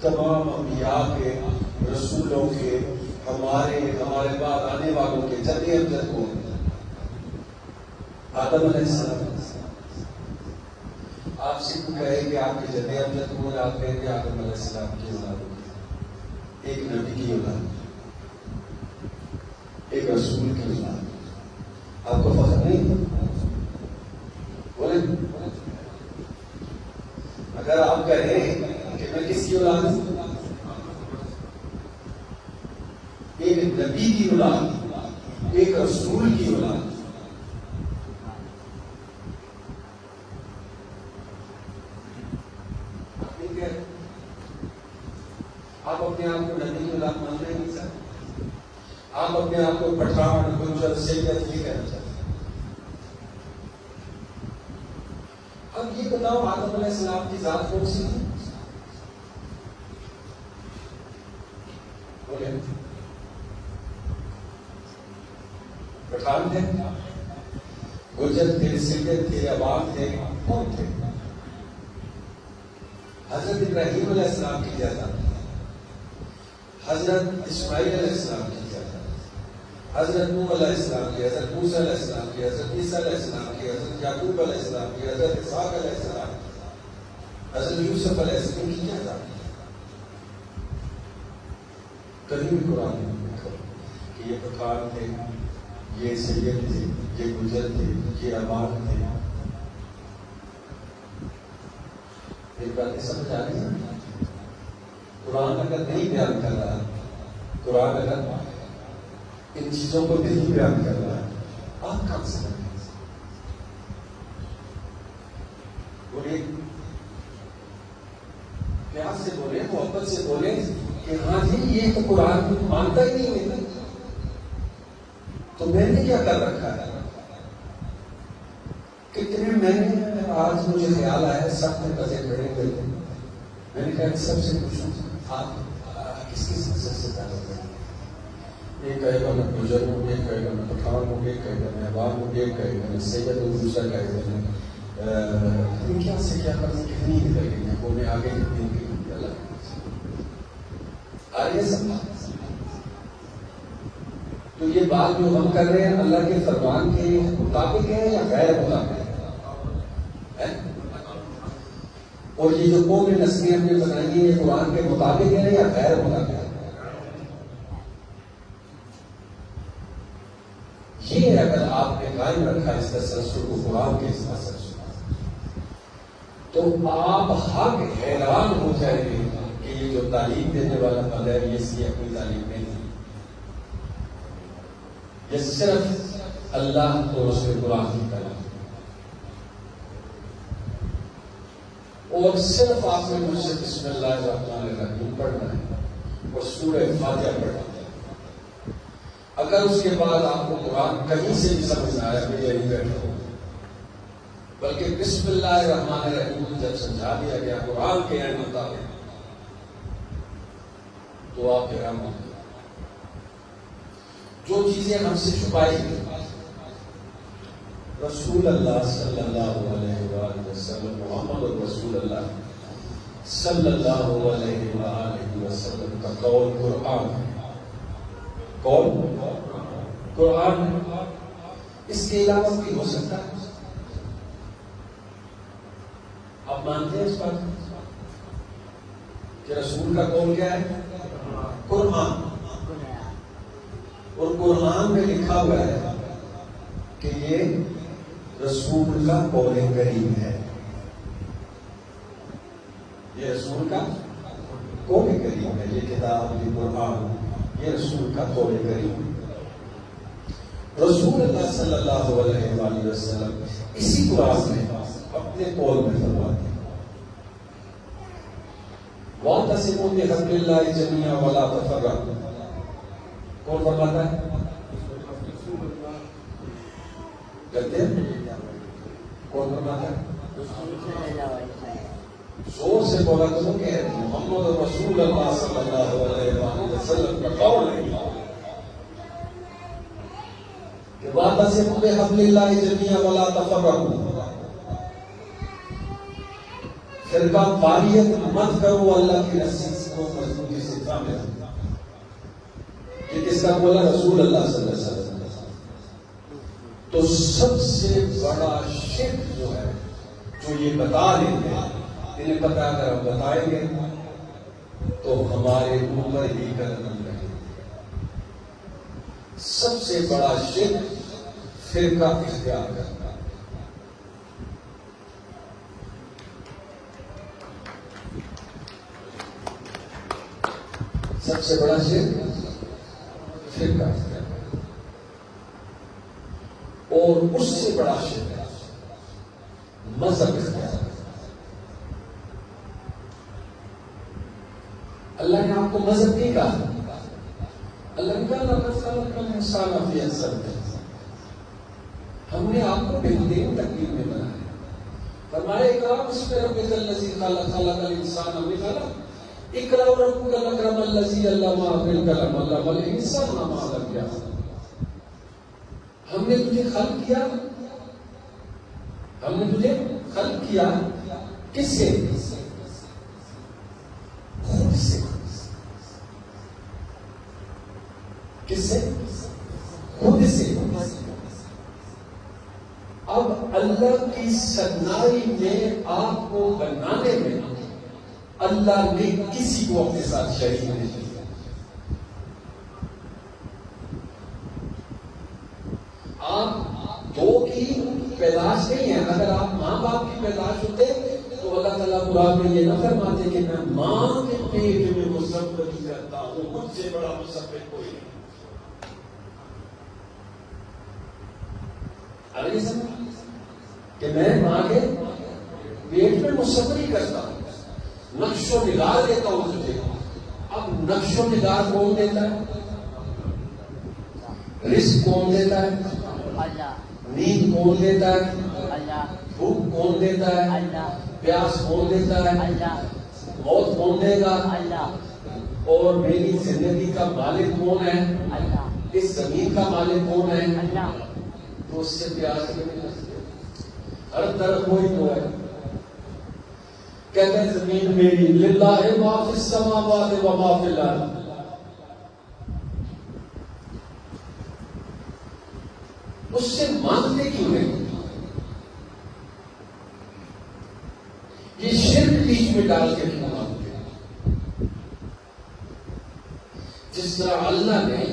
تمام انبیاء کے، رسولوں کے، ہمارے بعد آنے والوں کے جد امجد کون؟ آدم علیہ السلام۔ آپ سے کوئی کہے کہ آپ کے جد امجد کون؟ آپ کہیں کہ آدم علیہ السلام کی اولاد ہوگی، ایک نبی کی اولاد، ایک رسول کی اولاد۔ آپ کو فخر نہیں؟ بولے اگر آپ کہیں کہ میں کس کی اولاد ہوں؟ ایک نبی کی اولاد، ایک رسول کی اولاد۔ آپ اپنے آپ کو نبی کی اولاد مان رہے نہیں سکتے؟ آپ اپنے آپ کو پٹھان، گجر، سید نہیں کہنا چاہتے؟ اب یہ بتاؤ آدم علیہ السلام کی ذات کون سی تھی؟ بولے پٹھان تھے، گجر تھے، سید تھے، عوام تھے، کون تھے؟ حضرت ابراہیم علیہ السلام کی کیا ذات؟ حضرت اسماعیل علیہ السلام کی کیا ذات؟ حضرت نوح علیہ السلام کی، حضرت موسیٰ علیہ السلام کی، حضرت عیسیٰ علیہ السلام کی، حضرت یعقوب علیہ السلام کی، حضرت اسحاق علیہ السلام کی، حضرت یوسف علیہ السلام کی کیا ذات؟ کبھی بھی قرآن میں لکھا کہ یہ پٹھان تھے، یہ سید تھے، یہ گجر تھے، یہ عوام تھے۔ ایک باتیں سمجھ آ رہی ہیں؟ قرآن اگر نہیں بیان کر رہا، قرآن اگر ان چیزوں کو نہیں بیان کر رہا ہے، آپ کہاں سے کریں؟ بولے پیار سے بولے، محبت سے بولے کہ ہاں جی یہ تو قرآن مانتا ہی نہیں ہے، تو میں نے کیا کر رکھا ہے؟ کتنے میں نے آج مجھے خیال آیا سب میں بچے کھڑے ہوئے تھے، میں نے کہا سب سے پوچھوں آپ کس کس نسل سے تعلق ہے؟ ایک کہے گا میں گجر ہوں، ایک کہے گا میں پٹھان ہوں، ایک کہے گا میں عوام ہوں، ایک کہے گا میں سید ہوں، دوسرا کہے گا میں کیا سے کیا کرنا، کتنی نکل گئی ہیں کونے آگے، کتنی نکل گئی الگ آئیے سب۔ تو یہ بات جو ہم کر رہے ہیں اللہ کے فرمان کے مطابق ہے یا غیر مطابق ہے؟ اور یہ جو قوم نسلیں ہم نے بنائی ہیں یہ قرآن کے مطابق ہے یا غیر مطابق ہے؟ یہ اگر آپ نے قائم رکھا اس تسلسل کو، قرآن کے اس تسلسل تو آپ حق حیران ہو جائیں گے کہ یہ جو تعلیم دینے والا بندہ ہے یہ اس کی اپنی تعلیم نہیں تھی، یہ صرف اللہ اور اس کے قرآن کی تعلیم، اور صرف آپ نے مجھ سے بسم اللہ الرحمن الرحیم پڑھنا ہے اور سورہ فاتحہ پڑھنا ہے۔ اگر اس کے بعد آپ کو قرآن کہیں سے بھی سمجھ نہ آیا کہ یہی بیٹھا ہو، بلکہ بسم اللہ الرحمن الرحیم جب سمجھا دیا گیا قرآن کے عین مطابق تو آپ حیران ہوں گے۔ جو چیزیں ہم سے چھپائی گئی رسول اللہ صلی اللہ علیہ وآلہ وسلم، محمد رسول اللہ صلی اللہ علیہ وآلہ وسلم کا قول قرآن ہے، قول قرآن ہے، اس کے علاوہ بھی ہو سکتا ہے۔ آپ مانتے ہیں اس بات کہ رسول کا قول کیا ہے؟ قرآن، اور قرآن میں لکھا ہوا ہے کہ یہ رسول کا قول کریم ہے، یہ رسول کا قول کریم ہے، یہ کتاب یہ قرآن یہ رسول کا قول کریم ہے۔ رسول اللہ صلی اللہ علیہ وآلہ وسلم اسی قرآن میں اپنے قول میں فرماتے ہیں وَاعْتَصِمُوا بِحَبْلِ اللَّهِ جَمِيعًا وَلَا تَفَرَّقُوا۔ کون فرماتا ہے؟ کرتے ہیں؟ کون فرماتا ہے؟ زور سے بولا کرو کہ محمد رسول اللہ صلی اللہ علیہ وآلہ وسلم کا قول ہے کہ وَاعْتَصِمُوا بِحَبْلِ اللَّهِ جَمِيعًا وَلَا تَفَرَّقُوا، فرقہ واریت مت کرو اللہ کی رسی سے، کو مضبوطی سے تھامے کہ کس کا بولا؟ رسول اللہ صلی اللہ علیہ وسلم. تو سب سے بڑا شرک جو ہے، جو یہ بتا لیں گے، انہیں پتا اگر ہم بتائیں گے تو ہمارے اوپر ہی قدم رہے. سب سے بڑا شرک فرقہ اختیار کرنا. سب سے بڑا شرک فرقہ اختیار کرنا. اور اس سے بڑا شرک ہے مذہب اختیار کرنا. اللہ نے آپ کو مذہب نہیں کہا. اللہ نے کہا لقد خلقنا الانسان فی احسن تقویم. ہم نے آپ کو بہترین تقویم میں بنایا. فرمایا اقرا بسم ربک الذی خلق الانسان من علق اقرا وربک الاکرم الذی علم بالقلم علم الانسان ما لم یعلم. ہم نے تجھے خلق کیا. ہم نے تجھے خلق کیا کس سے؟ خود سے. کس سے؟ خود سے. اب اللہ کی صنائی میں آپ کو بنانے میں اللہ نے کسی کو اپنے ساتھ شریک نہیں کیا. آپ دو کی پیدائش نہیں ہے. اگر آپ ماں باپ کی پیدائش ہوتے تو اللہ تعالیٰ قرآن میں یہ نہ فرماتے کہ میں ماں کے پیٹ میں مصور کرتا ہوں، مجھ سے بڑا مصور کوئی نہیں. کہ میں ماں کے پیٹ میں مصور ہی کرتا ہوں، نقش و نگار دیتا ہوں تجھے. اب نقش و نگار کون دیتا ہے؟ رزق کون دیتا ہے؟ نیند کون دیتا ہے؟ بھوک کون دیتا ہے؟ پیاس کون دیتا ہے؟ موت کون دے گا؟ اور میری زندگی کا مالک کون ہے؟ اس زمین کا مالک کون ہے؟ تو اس سے پیاس نہیں لگتی. ہر طرف وہی تو ہے. کہتے ہیں زمین میری، للہ ما فی السماوات و ما فی الارض. اس سے مانگتے کیوں نہیں؟ یہ شرک بیچ میں ڈال کے کیوں مانگتے ہیں؟ جس طرح اللہ نے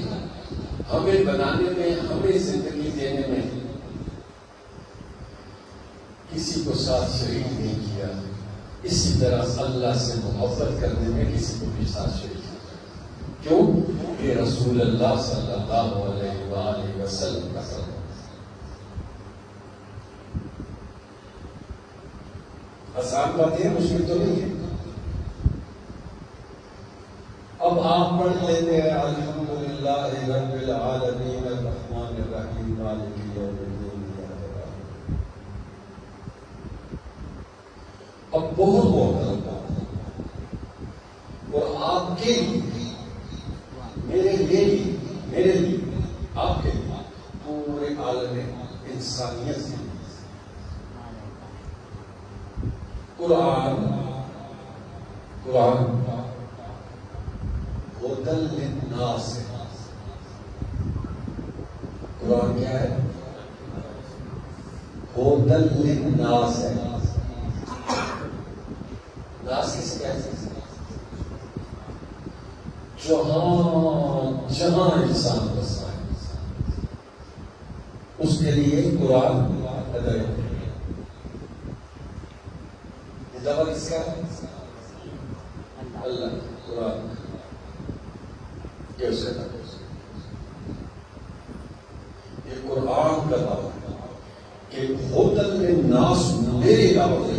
ہمیں بنانے میں، ہمیں زندگی دینے میں کسی کو ساتھ شریک نہیں کیا، اسی طرح اللہ سے محبت کرنے میں کسی کو بھی ساتھ شریک کیا. کیوں؟ کہ رسول اللہ صلی اللہ علیہ وآلہ وسلم کا سلام. آسان بات ہے، مشکل تو نہیں ہے. اب آپ پڑھ لیتے ہیں الحمدللہ رب العالمین الرحمن الرحیم مالک یوم الدین. اب بہت بہت اور آپ کے لیے، میرے لیے آپ کے لیے، پورے عالم انسانیت سے قرآن ہدی للناس. قرآن کیا ہے؟ ہدی للناس ہے. ناس کس کہتے ہیں؟ جہاں انسان بستا ہے اس کے لیے قرآن ہدایت. دعوت کس کا ہے؟ اللہ. قرآن یہ اس کا دعوت. یہ قرآن کا دعوت کہ ہدی للناس میری دعوت ہے.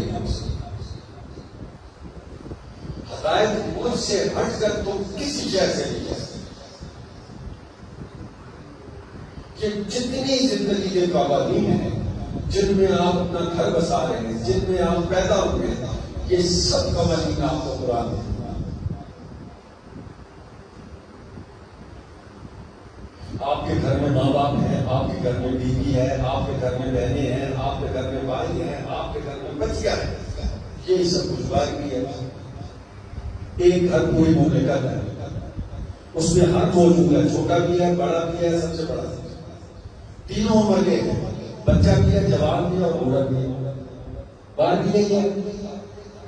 ہدایت مجھ سے ہٹ کر تم کسی جیسے نہیں جا سکتے. کہ جتنی زندگی کے قوانین ہیں جن میں آپ اپنا گھر بسا رہے ہیں، جن میں آپ پیدا ہوئے ہیں، یہ سب قوانین آپ کو قرآن دیں. آپ کے گھر میں ماں باپ ہیں، آپ کے گھر میں بیوی ہے، آپ کے گھر میں بہنیں ہیں، آپ کے گھر میں بھائی ہیں، آپ کے گھر میں بچیاں ہیں. یہ سب کچھ بات کی ہے. ایک گھر پوری مملکت ہے، اس میں ہر موجود ہے، چھوٹا بھی ہے، بڑا بھی ہے، سب سے بڑا تینوں عمر کے ہیں، بچہ بھی ہے، جوان بھی ہے اور بوڑھا بھی ہے۔ باہر بھی نہیں ہے،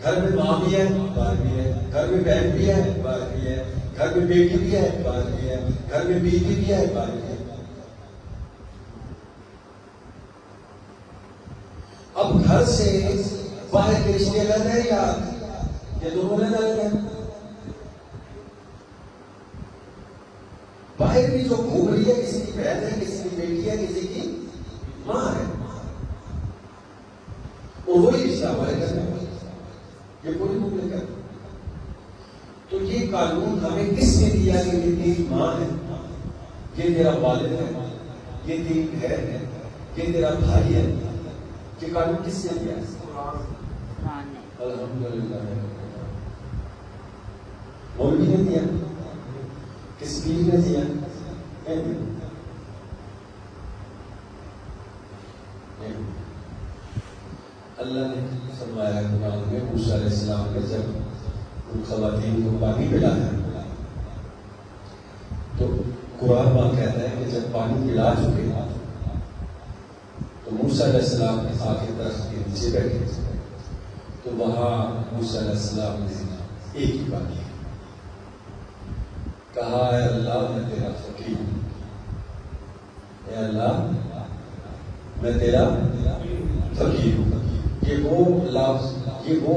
گھر میں ماں بھی ہے، باہر بھی ہے، گھر میں بہن بھی ہے، باہر بھی ہے، گھر میں بیٹی بھی ہے، باہر بھی ہے، گھر میں بیوی بھی ہے، باہر بھی ہے۔ اب گھر سے باہر کے رشتے الگ ہیں یا یہ دونوں الگ ہیں؟ باہر بھی جو گھوم رہی ہے، کسی کی بہن ہے، کسی کی بیٹی ہے، کسی کی ماں ہے، اور وہی رشتہ ہمارے گھر میں، یہ پوری مملکت۔ تو یہ قانون ہمیں کس نے دیا کہ یہ تیری ماں ہے، یہ تیرا والد ہے، یہ تیری بہن ہے، یہ تیرا بھائی ہے؟ یہ قانون کس نے دیا؟ الحمدللہ مولوی نے دیا، کس پیر نے دیا؟ اللہ نے فرمایا قرآن میں موسیٰ علیہ السلام نے جب ان خواتین کو پانی پلایا تو قرآن وہاں کہتا ہے کہ جب پانی پلا چکے تو موسیٰ علیہ السلام نے آ کے درخت کے نیچے بیٹھے تو وہاں موسیٰ علیہ السلام نے ایک ہی بات کی، کہا اے اللہ میں تیرا فقیر ہوں، اے اللہ میں تیرا فقیر ہوں۔ یہ وہ لفظ، یہ وہ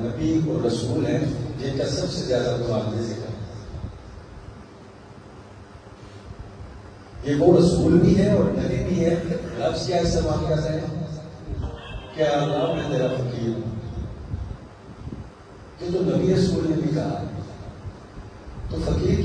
نبی اور رسول ہے جن کا سب سے زیادہ قرآن میں ذکر ہے۔ یہ وہ رسول بھی ہے اور نبی بھی ہے، لفظ کیا استعمال کر رہے ہیں کہ اللہ میں تیرا فقیر ہوں۔ یہ تو نبی رسول نے بھی کہا، تو فقیر